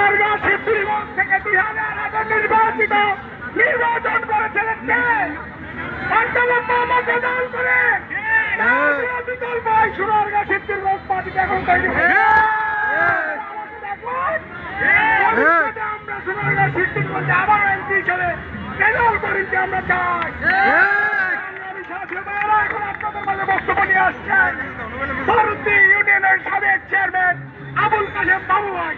সোনারগাঁ শিবপুরগঞ্জ থেকে 2008 নির্বাচিত নির্বাচন করেছিলেন কে? অন্তত মোহাম্মদ রেজাউল করে বিকল্প সোনারগাঁ শিবপুরগঞ্জ পার্টিতে এখন তৈরি হয়েছে। আমরা সোনারগাঁ শিবপুরগঞ্জে আবার এমপি হিসেবে রেজাউল করিমকে আমরা চাই। এখন আপনাদের মাঝে বক্তব্য নিয়ে আসছেন ভারতী ইউনিয়নের সাবেক চেয়ারম্যান আবুল কাশেম বাবু ভাই।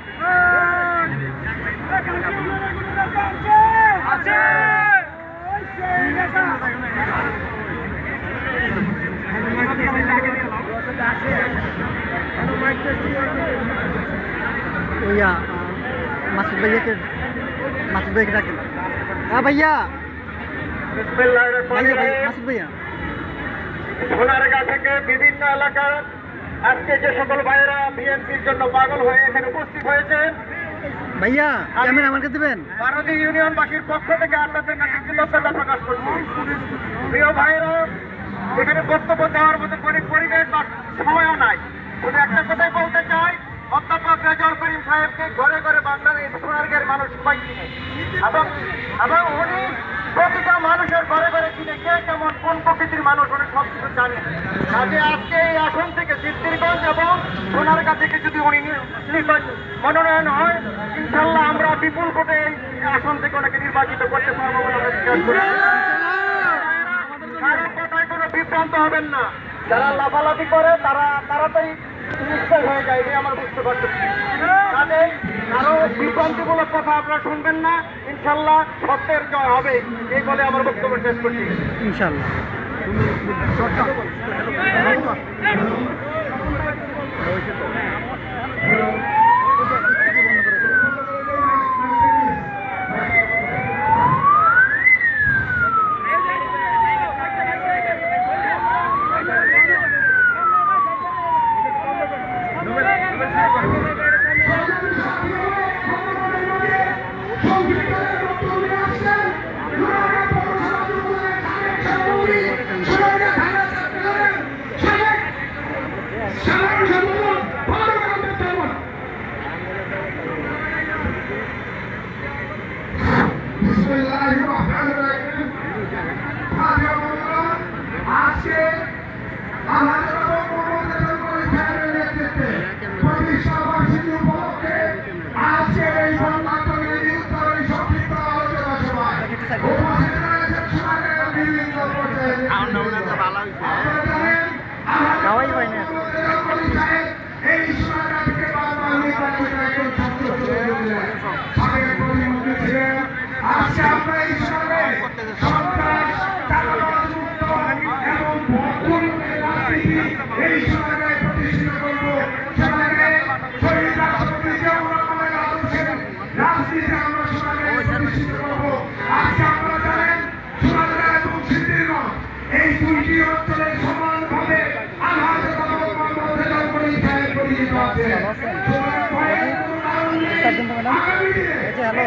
भैया मासुद भैया के डाके हाँ भैया मासुद भैया সোনারগাঁ থেকে বিভিন্ন এলাকার আজকে যে সকল ভাইয়েরা বিএনপির জন্য পাগল হয়ে এখানে উপস্থিত হয়েছেন, भैया कैमरा আমাকে দিবেন। ভারতী ইউনিয়নবাসীর পক্ষ থেকে আপনাদের কাছে কৃতজ্ঞতা প্রকাশ করছি। প্রিয় ভাইয়েরা, এখানে বক্তব্য দেওয়ার মতো কোনো পরিবেশ বা সময়ও নাই। শুধু একটা কথাই বলতে চাই, অধ্যাপক রেজাউল করিম সাহেবকে ঘরে ঘরে বাংলার এই সোনারগাঁয়ের মানুষ সবাই চিনে এবং উনি প্রতিটা মানুষের ঘরে ঘরে চিনে কে কেমন কোন প্রকৃতির মানুষ উনি সব কিছু জানেন। কাজে আজকে এই আসন থেকে চিত্তিরগঞ্জ এবং সোনারগাঁ থেকে যদি উনি মনোনয়ন হয়, ইনশাল্লাহ আমরা বিপুল ভোটে এই আসন থেকে ওনাকে নির্বাচিত করতে পারবো বলে আমরা বিশ্বাস করি। কারো কথায় কোনো বিভ্রান্ত হবেন না। যারা লাফালাফি করে তারা তাড়াতাড়ি নিশ্চয় হয়ে যায়, এটাই আমার বুঝতে পারতেছি। কাজেই আরো বিভ্রান্তিমূলক কথা আপনারা শুনবেন না। ইনশাল্লাহ সত্যের জয় হবে, এই বলে আমার বক্তব্য শেষ করছি। ইনশাল্লাহ। এই দুইটি অঞ্চলে সমানভাবে আঘাত হ্যালো